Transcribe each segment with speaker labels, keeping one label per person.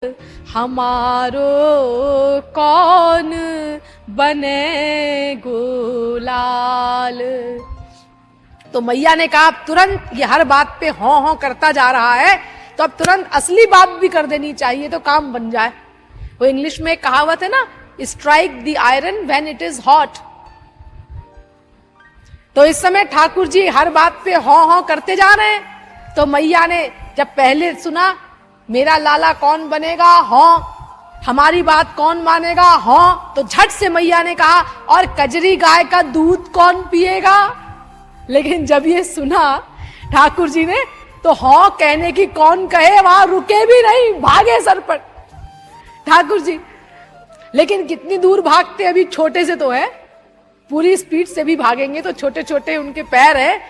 Speaker 1: हमारो कौन बने गुलाल। तो मैया ने कहा तुरंत, ये हर बात पे हों हों करता जा रहा है, तो अब तुरंत असली बात भी कर देनी चाहिए तो काम बन जाए। वो इंग्लिश में एक कहावत है ना, strike the iron when it is hot. तो इस समय ठाकुर जी हर बात पे हों हों करते जा रहे हैं। तो मैया ने जब पहले सुना मेरा लाला कौन बनेगा, हों, हमारी बात कौन मानेगा, हों, तो झट से मैया ने कहा और कजरी गाय का दूध कौन पिएगा। लेकिन जब ये सुना ठाकुर जी ने तो हों कहने की कौन कहे, वहां रुके भी नहीं, भागे सरपट ठाकुर जी। लेकिन कितनी दूर भागते, अभी छोटे से तो है, पूरी स्पीड से भी भागेंगे तो छोटे छोटे उनके पैर है,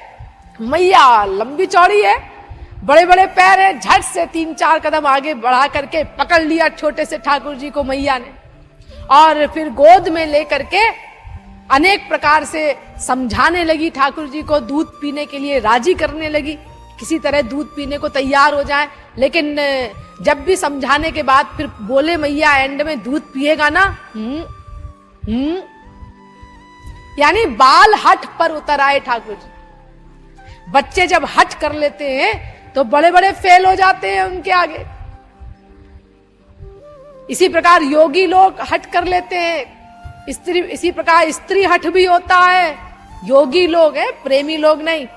Speaker 1: मैया लंबी चौड़ी है, बड़े बड़े पैर है, झट से 3-4 कदम आगे बढ़ा करके पकड़ लिया छोटे से ठाकुर जी को मैया ने, और फिर गोद में लेकर के अनेक प्रकार से समझाने लगी ठाकुर जी को, दूध पीने के लिए राजी करने लगी, किसी तरह दूध पीने को तैयार हो जाए। लेकिन जब भी समझाने के बाद फिर बोले मैया एंड में, दूध पिएगा ना, यानी बाल हठ पर उतर आए ठाकुर जी। बच्चे जब हठ कर लेते हैं तो बड़े बड़े फेल हो जाते हैं उनके आगे। इसी प्रकार योगी लोग हठ कर लेते हैं, स्त्री इसी प्रकार स्त्री हठ भी होता है, योगी लोग है, प्रेमी लोग नहीं।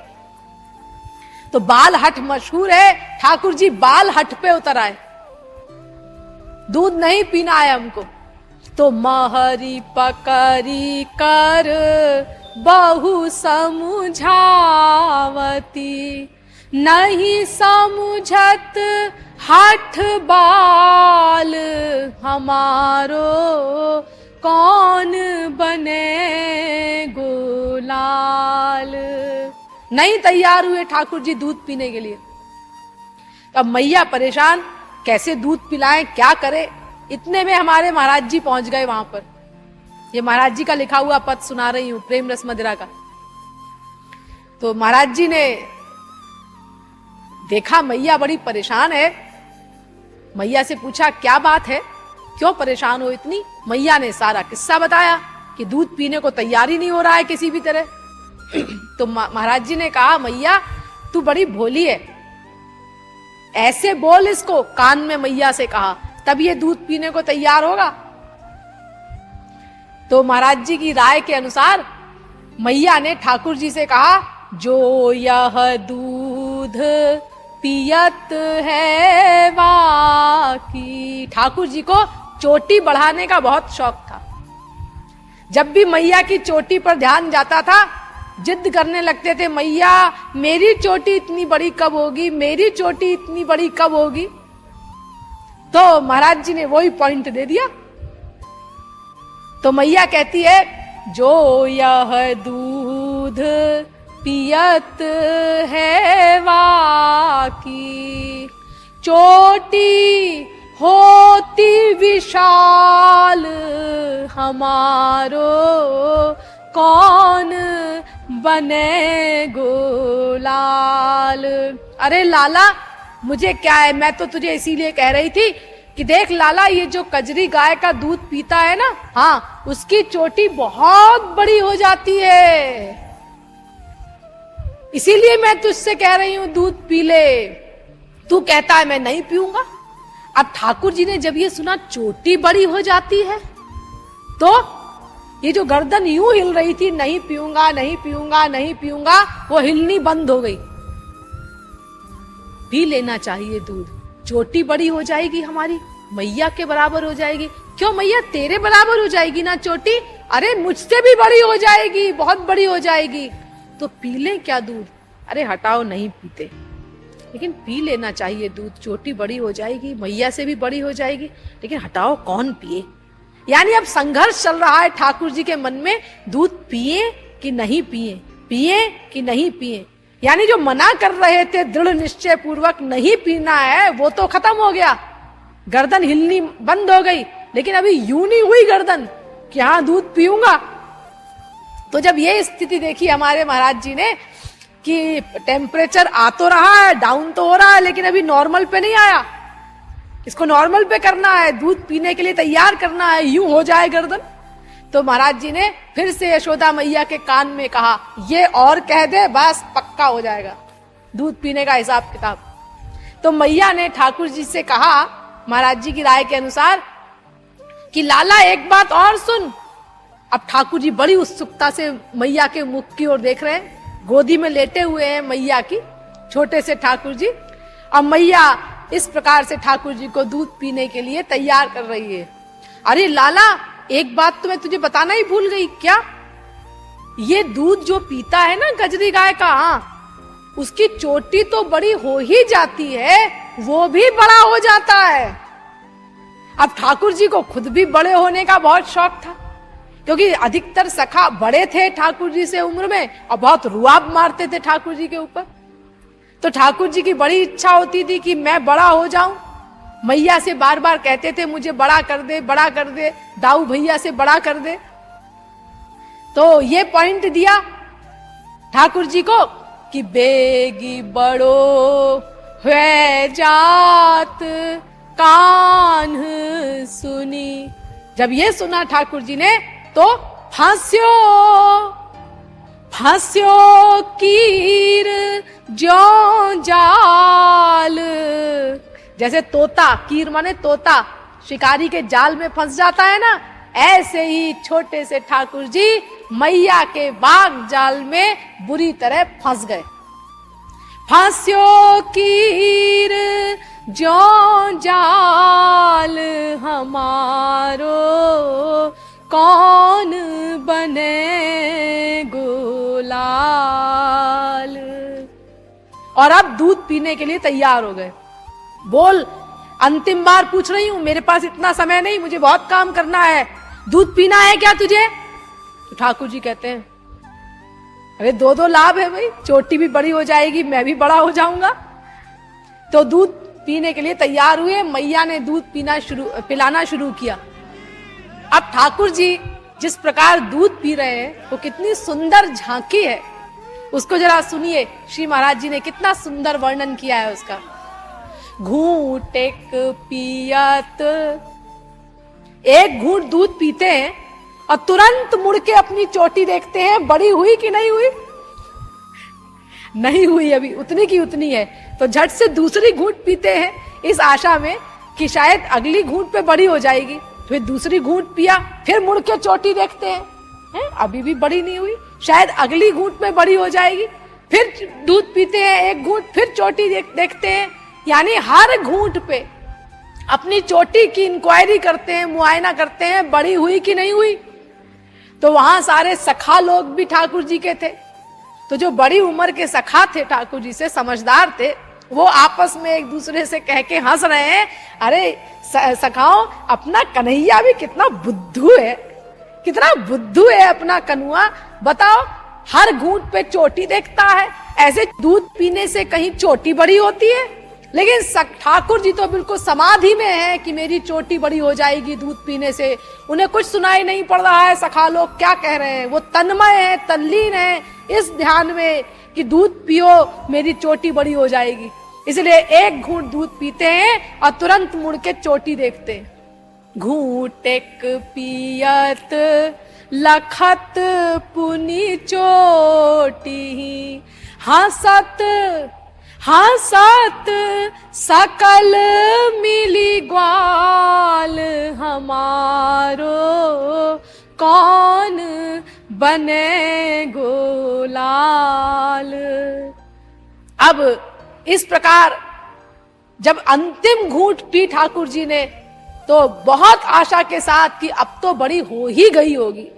Speaker 1: तो बाल हठ मशहूर है, ठाकुर जी बाल हठ पे उतर आए, दूध नहीं पीना है हमको। तो महरी पकड़ी कर बहु समझावती, नहीं समझत हठ बाल, हमारो कौन बने गुलाल। नहीं तैयार हुए ठाकुर जी दूध पीने के लिए। अब मैया परेशान, कैसे दूध पिलाएं, क्या करे। इतने में हमारे महाराज जी पहुंच गए वहां पर। ये महाराज जी का लिखा हुआ पद सुना रही हूं, प्रेम रस मदिरा का। तो महाराज जी ने देखा मैया बड़ी परेशान है, मैया से पूछा क्या बात है, क्यों परेशान हो इतनी। मैया ने सारा किस्सा बताया कि दूध पीने को तैयारी नहीं हो रहा है किसी भी तरह। तो महाराज जी ने कहा मैया तू बड़ी भोली है, ऐसे बोल इसको, कान में मैया से कहा, तब ये दूध पीने को तैयार होगा। तो महाराज जी की राय के अनुसार मैया ने ठाकुर जी से कहा, जो यह दूध पियत है वाकी। ठाकुर जी को चोटी बढ़ाने का बहुत शौक था। जब भी मैया की चोटी पर ध्यान जाता था, जिद करने लगते थे, मैया मेरी चोटी इतनी बड़ी कब होगी, मेरी चोटी इतनी बड़ी कब होगी। तो महाराज जी ने वही पॉइंट दे दिया। तो मैया कहती है, जो यह दूध पियत है वाकी, चोटी होती विशाल, हमारो कौन बने गुलाल। अरे लाला मुझे क्या है, मैं तो तुझे इसीलिए कह रही थी कि देख लाला, ये जो कजरी गाय का दूध पीता है ना, हाँ, उसकी चोटी बहुत बड़ी हो जाती है, इसीलिए मैं तुझसे कह रही हूं दूध पी ले। तू कहता है मैं नहीं पीऊंगा। अब ठाकुर जी ने जब ये सुना चोटी बड़ी हो जाती है, तो ये जो गर्दन यूं हिल रही थी, नहीं पीऊंगा नहीं पीऊंगा नहीं पीऊंगा, वो हिलनी बंद हो गई। पी लेना चाहिए दूध, चोटी बड़ी हो जाएगी, हमारी मैया के बराबर हो जाएगी। क्यों मैया तेरे बराबर हो जाएगी ना चोटी, अरे मुझसे भी बड़ी हो जाएगी, बहुत बड़ी हो जाएगी। तो पी लें क्या दूध। अरे हटाओ, नहीं पीते, लेकिन पी लेना चाहिए दूध, चोटी बड़ी हो जाएगी, मैया से भी बड़ी हो जाएगी, लेकिन हटाओ कौन पिए। यानी अब संघर्ष चल रहा है ठाकुर जी के मन में, दूध पिए कि नहीं पिए, पिए कि नहीं पिए। यानी जो मना कर रहे थे दृढ़ निश्चय पूर्वक नहीं पीना है, वो तो खत्म हो गया, गर्दन हिलनी बंद हो गई, लेकिन अभी यूं नहीं हुई गर्दन कि हाँ दूध पीऊंगा। तो जब ये स्थिति देखी हमारे महाराज जी ने कि टेम्परेचर आ तो रहा है, डाउन तो हो रहा है, लेकिन अभी नॉर्मल पे नहीं आया, इसको नॉर्मल पे करना है, दूध पीने के लिए तैयार करना है, यूं हो जाए गर्दन। तो महाराज जी ने फिर से यशोदा मैया के कान में कहा, ये और कह दे बस पक्का हो जाएगा दूध पीने का हिसाब किताब। तो मैया ने ठाकुर जी से कहा महाराज जी की राय के अनुसार कि लाला एक बात और सुन। अब ठाकुर जी बड़ी उत्सुकता से मैया के मुख की ओर देख रहे हैं, गोदी में लेटे हुए हैं मैया की, छोटे से ठाकुर जी। अब मैया इस प्रकार से ठाकुर जी को दूध पीने के लिए तैयार कर रही है। अरे लाला एक बात तो मैं तुझे बताना ही भूल गई, क्या ये दूध जो पीता है ना गजरी गाय का, हाँ, उसकी चोटी तो बड़ी हो ही जाती है, वो भी बड़ा हो जाता है। अब ठाकुर जी को खुद भी बड़े होने का बहुत शौक था, क्योंकि अधिकतर सखा बड़े थे ठाकुर जी से उम्र में और बहुत रुआब मारते थे ठाकुर जी के ऊपर। तो ठाकुर जी की बड़ी इच्छा होती थी कि मैं बड़ा हो जाऊं। मैया से बार बार कहते थे मुझे बड़ा कर दे, बड़ा कर दे, दाऊ भैया से बड़ा कर दे। तो ये पॉइंट दिया ठाकुर जी को कि बेगी बड़ो है जात कान सुनी। जब ये सुना ठाकुर जी ने तो फांस्यो फांस्यो कीर ज्यों जाल, जैसे तोता, कीर माने तोता, शिकारी के जाल में फंस जाता है ना, ऐसे ही छोटे से ठाकुर जी मैया के बाग जाल में बुरी तरह फंस गए। फांस्यो कीर ज्यों जाल हमारो कौन बने गोलाल। और अब दूध पीने के लिए तैयार हो गए। बोल, अंतिम बार पूछ रही हूं, मेरे पास इतना समय नहीं, मुझे बहुत काम करना है, दूध पीना है क्या तुझे? तो ठाकुर जी कहते हैं अरे दो दो लाभ है भाई, चोटी भी बड़ी हो जाएगी, मैं भी बड़ा हो जाऊंगा। तो दूध पीने के लिए तैयार हुए। मैया ने दूध पिलाना शुरू किया। अब ठाकुर जी जिस प्रकार दूध पी रहे हैं वो कितनी सुंदर झांकी है, उसको जरा सुनिए। श्री महाराज जी ने कितना सुंदर वर्णन किया है उसका। घूंट एक पियत, एक घूंट दूध पीते हैं और तुरंत मुड़ के अपनी चोटी देखते हैं बड़ी हुई कि नहीं हुई। नहीं हुई, अभी उतनी की उतनी है। तो झट से दूसरी घूंट पीते हैं इस आशा में कि शायद अगली घूंट पे बड़ी हो जाएगी। फिर दूसरी घूंट पिया, फिर मुड़ के चोटी देखते हैं, अभी भी बड़ी नहीं हुई, शायद अगली घूंट में बड़ी हो जाएगी। फिर दूध पीते हैं एक घूंट, फिर चोटी देखते हैं, यानी हर घूंट पे अपनी चोटी की इंक्वायरी करते हैं, मुआयना करते हैं बड़ी हुई कि नहीं हुई। तो वहां सारे सखा लोग भी ठाकुर जी के थे। तो जो बड़ी उम्र के सखा थे ठाकुर जी से, समझदार थे, वो आपस में एक दूसरे से कह के हंस रहे हैं, अरे सखाओ अपना कन्हैया भी कितना बुद्धू है, कितना बुद्धू है अपना कनुआ। बताओ हर घूंट पे चोटी देखता है, ऐसे दूध पीने से कहीं चोटी बड़ी होती है? लेकिन ठाकुर जी तो बिल्कुल समाधि में है कि मेरी चोटी बड़ी हो जाएगी दूध पीने से। उन्हें कुछ सुनाई नहीं पड़ रहा है सखा लोग क्या कह रहे हैं, वो तन्मय है, तल्लीन है इस ध्यान में कि दूध पियो मेरी चोटी बड़ी हो जाएगी। इसलिए एक घूंट दूध पीते हैं और तुरंत मुड़ के चोटी देखते हैं। घूंट एक पियत लखत पुनि चोटी, हंसत हंसत सकल मिली ग्वाल हमारो कौन बने गोलाल। अब इस प्रकार जब अंतिम घूंट पी ठाकुर जी ने तो बहुत आशा के साथ कि अब तो बड़ी हो ही गई होगी,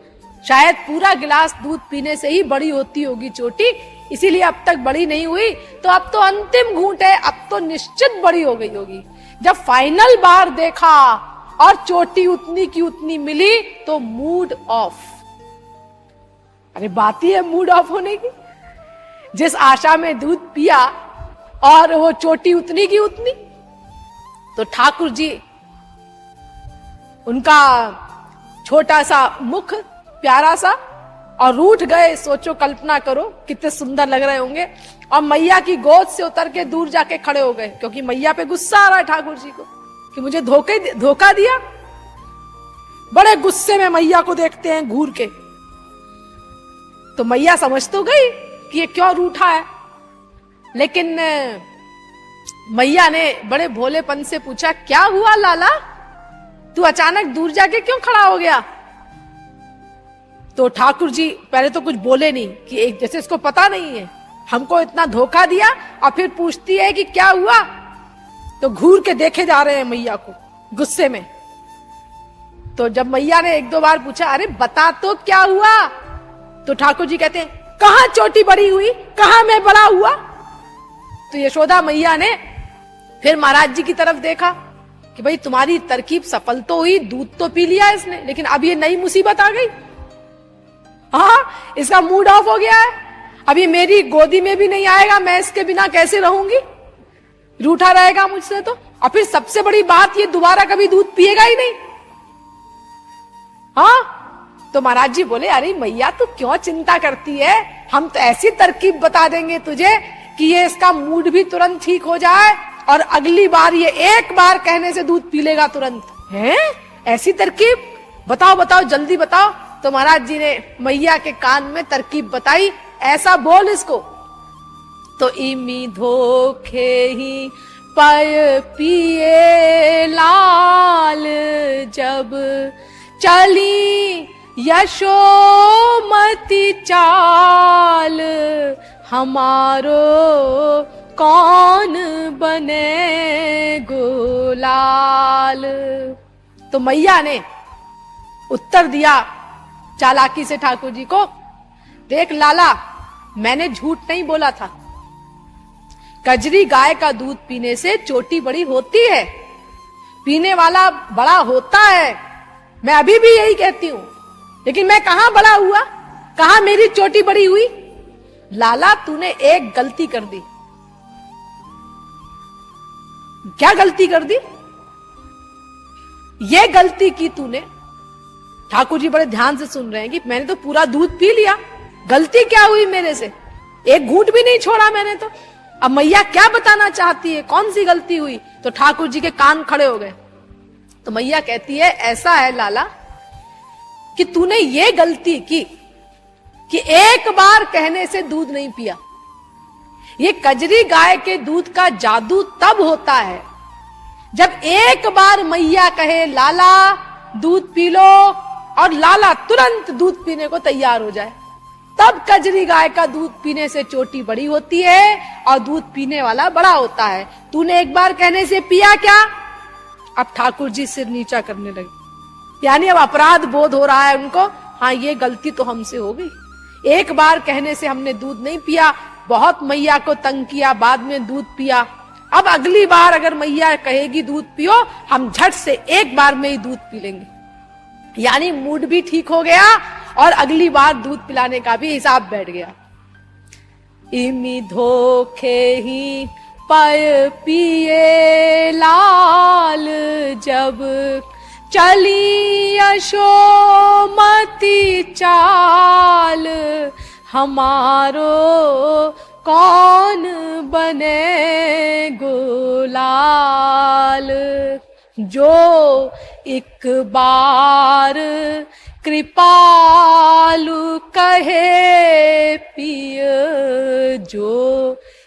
Speaker 1: शायद पूरा गिलास दूध पीने से ही बड़ी होती होगी चोटी, इसीलिए अब तक बड़ी नहीं हुई, तो अब तो अंतिम घूंट है, अब तो निश्चित बड़ी हो गई होगी। जब फाइनल बार देखा और चोटी उतनी की उतनी मिली तो मूड ऑफ। अरे बात ही है मूड ऑफ होने की, जिस आशा में दूध पिया और वो चोटी उतनी की उतनी। तो ठाकुर जी उनका छोटा सा मुख प्यारा सा और रूठ गए, सोचो कल्पना करो कितने सुंदर लग रहे होंगे, और मैया की गोद से उतर के दूर जाके खड़े हो गए क्योंकि मैया पे गुस्सा आ रहा है ठाकुर जी को। कि मुझे धोखा दिया। बड़े गुस्से में मैया को देखते हैं घूर के। तो मैया समझ तो गई कि ये क्यों रूठा है, लेकिन मैया ने बड़े भोलेपन से पूछा, क्या हुआ लाला, तू अचानक दूर जाके क्यों खड़ा हो गया? तो ठाकुर जी पहले तो कुछ बोले नहीं, कि एक जैसे इसको पता नहीं है, हमको इतना धोखा दिया, और फिर पूछती है कि क्या हुआ। तो घूर के देखे जा रहे हैं मैया को गुस्से में। तो जब मैया ने एक दो बार पूछा, अरे बता तो क्या हुआ, तो ठाकुर जी कहते हैं, कहां चोटी बड़ी हुई, कहां मैं बड़ा हुआ। तो यशोदा मैया ने फिर महाराज जी की तरफ देखा कि भाई तुम्हारी तरकीब सफल तो हुई, दूध तो पी लिया इसने, लेकिन अब ये नई मुसीबत आ गई। हाँ, इसका मूड ऑफ हो गया है, अब ये मेरी गोदी में भी नहीं आएगा, मैं इसके बिना कैसे रहूंगी, रूठा रहेगा मुझसे तो। और फिर सबसे बड़ी बात, ये दोबारा कभी दूध पिएगा ही नहीं। हाँ, तो महाराज जी बोले, अरे मैया तू क्यों चिंता करती है, हम तो ऐसी तरकीब बता देंगे तुझे कि ये इसका मूड भी तुरंत ठीक हो जाए, और अगली बार ये एक बार कहने से दूध पी लेगा तुरंत। है ऐसी तरकीब, बताओ बताओ जल्दी बताओ। तो महाराज जी ने मैया के कान में तरकीब बताई, ऐसा बोल इसको, तो इमी धोखे ही पय पिए लाल, जब चली यशोमती चाल, हमारो कौन बने गुलाल। तो मैया ने उत्तर दिया चालाकी से ठाकुर जी को, देख लाला, मैंने झूठ नहीं बोला था, कजरी गाय का दूध पीने से चोटी बड़ी होती है, पीने वाला बड़ा होता है, मैं अभी भी यही कहती हूं, लेकिन मैं कहां बड़ा हुआ, कहां मेरी चोटी बड़ी हुई। लाला तूने एक गलती कर दी। क्या गलती कर दी? ये गलती की तूने, ठाकुर जी बड़े ध्यान से सुन रहे हैं, कि मैंने तो पूरा दूध पी लिया, गलती क्या हुई मेरे से, एक घूंट भी नहीं छोड़ा मैंने तो। अब मैया क्या बताना चाहती है, कौन सी गलती हुई? तो ठाकुर जी के कान खड़े हो गए। तो मैया कहती है, ऐसा है लाला कि तूने ये गलती की कि एक बार कहने से दूध नहीं पिया। ये कजरी गाय के दूध का जादू तब होता है जब एक बार मैया कहे लाला दूध पी लो, और लाला तुरंत दूध पीने को तैयार हो जाए, तब कजरी गाय का दूध पीने से चोटी बड़ी होती है और दूध पीने वाला बड़ा होता है। तूने एक बार कहने से पिया क्या? अब ठाकुर जी सिर नीचा करने लगे, यानी अब अपराध बोध हो रहा है उनको, हाँ ये गलती तो हमसे हो गई, एक बार कहने से हमने दूध नहीं पिया, बहुत मैया को तंग किया, बाद में दूध पिया, अब अगली बार अगर मैया कहेगी दूध पियो, हम झट से एक बार में ही दूध पी लेंगे। यानी मूड भी ठीक हो गया और अगली बार दूध पिलाने का भी हिसाब बैठ गया। इमी धोखे ही पय पिए लाल, जब चली यशोमती चाल, हमारो कौन बने गुलाल। जो एक बार कृपालु कहे पिय, जो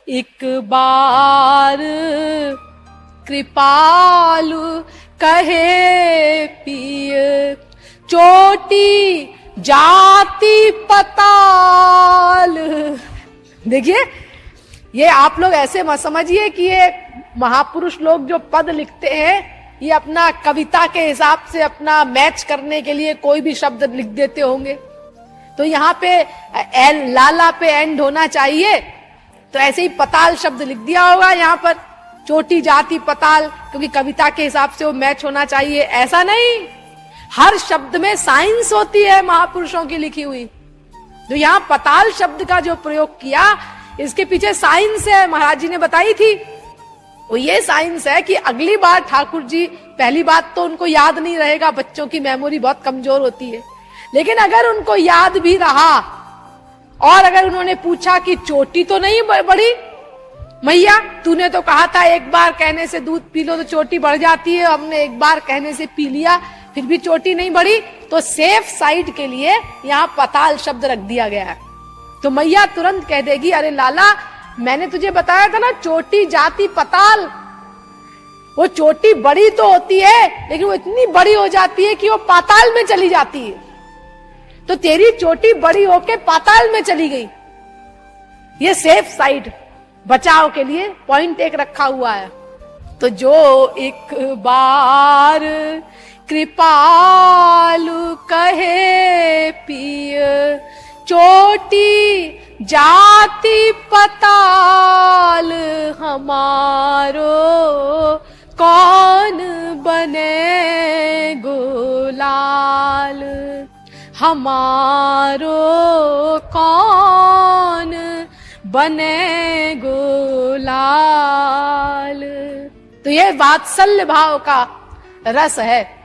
Speaker 1: एक बार कृपालु कहे पिय, चोटी जाति पताल। देखिए, ये आप लोग ऐसे मत समझिए कि ये महापुरुष लोग जो पद लिखते हैं, ये अपना कविता के हिसाब से अपना मैच करने के लिए कोई भी शब्द लिख देते होंगे। तो यहाँ पे एल लाला पे एंड होना चाहिए, तो ऐसे ही पताल शब्द लिख दिया होगा यहाँ पर, चोटी जाति पताल, क्योंकि कविता के हिसाब से वो मैच होना चाहिए। ऐसा नहीं, हर शब्द में साइंस होती है महापुरुषों की लिखी हुई। तो यहाँ पताल शब्द का जो प्रयोग किया, इसके पीछे साइंस है, महाराज जी ने बताई थी। वो ये साइंस है कि अगली बार ठाकुर जी, पहली बात तो उनको याद नहीं रहेगा, बच्चों की मेमोरी बहुत कमजोर होती है, लेकिन अगर उनको याद भी रहा और अगर उन्होंने पूछा कि चोटी तो नहीं बड़ी, मैया तूने तो कहा था एक बार कहने से दूध पी लो तो चोटी बढ़ जाती है, हमने एक बार कहने से पी लिया फिर भी चोटी नहीं बढ़ी, तो सेफ साइड के लिए यहाँ पताल शब्द रख दिया गया है। तो मैया तुरंत कह देगी अरे लाला मैंने तुझे बताया था ना चोटी जाती पताल। वो चोटी बड़ी तो होती है लेकिन वो इतनी बड़ी हो जाती है कि वो पाताल में चली जाती है, तो तेरी चोटी बड़ी होके पाताल में चली गई। ये सेफ साइड बचाव के लिए पॉइंट एक रखा हुआ है। तो जो एक बार कृपालु कहे पिय चोटी जाति पताल, हमारो कौन बने गुलाल, हमारो कौन बने गुलाल। तो ये वात्सल्य भाव का रस है।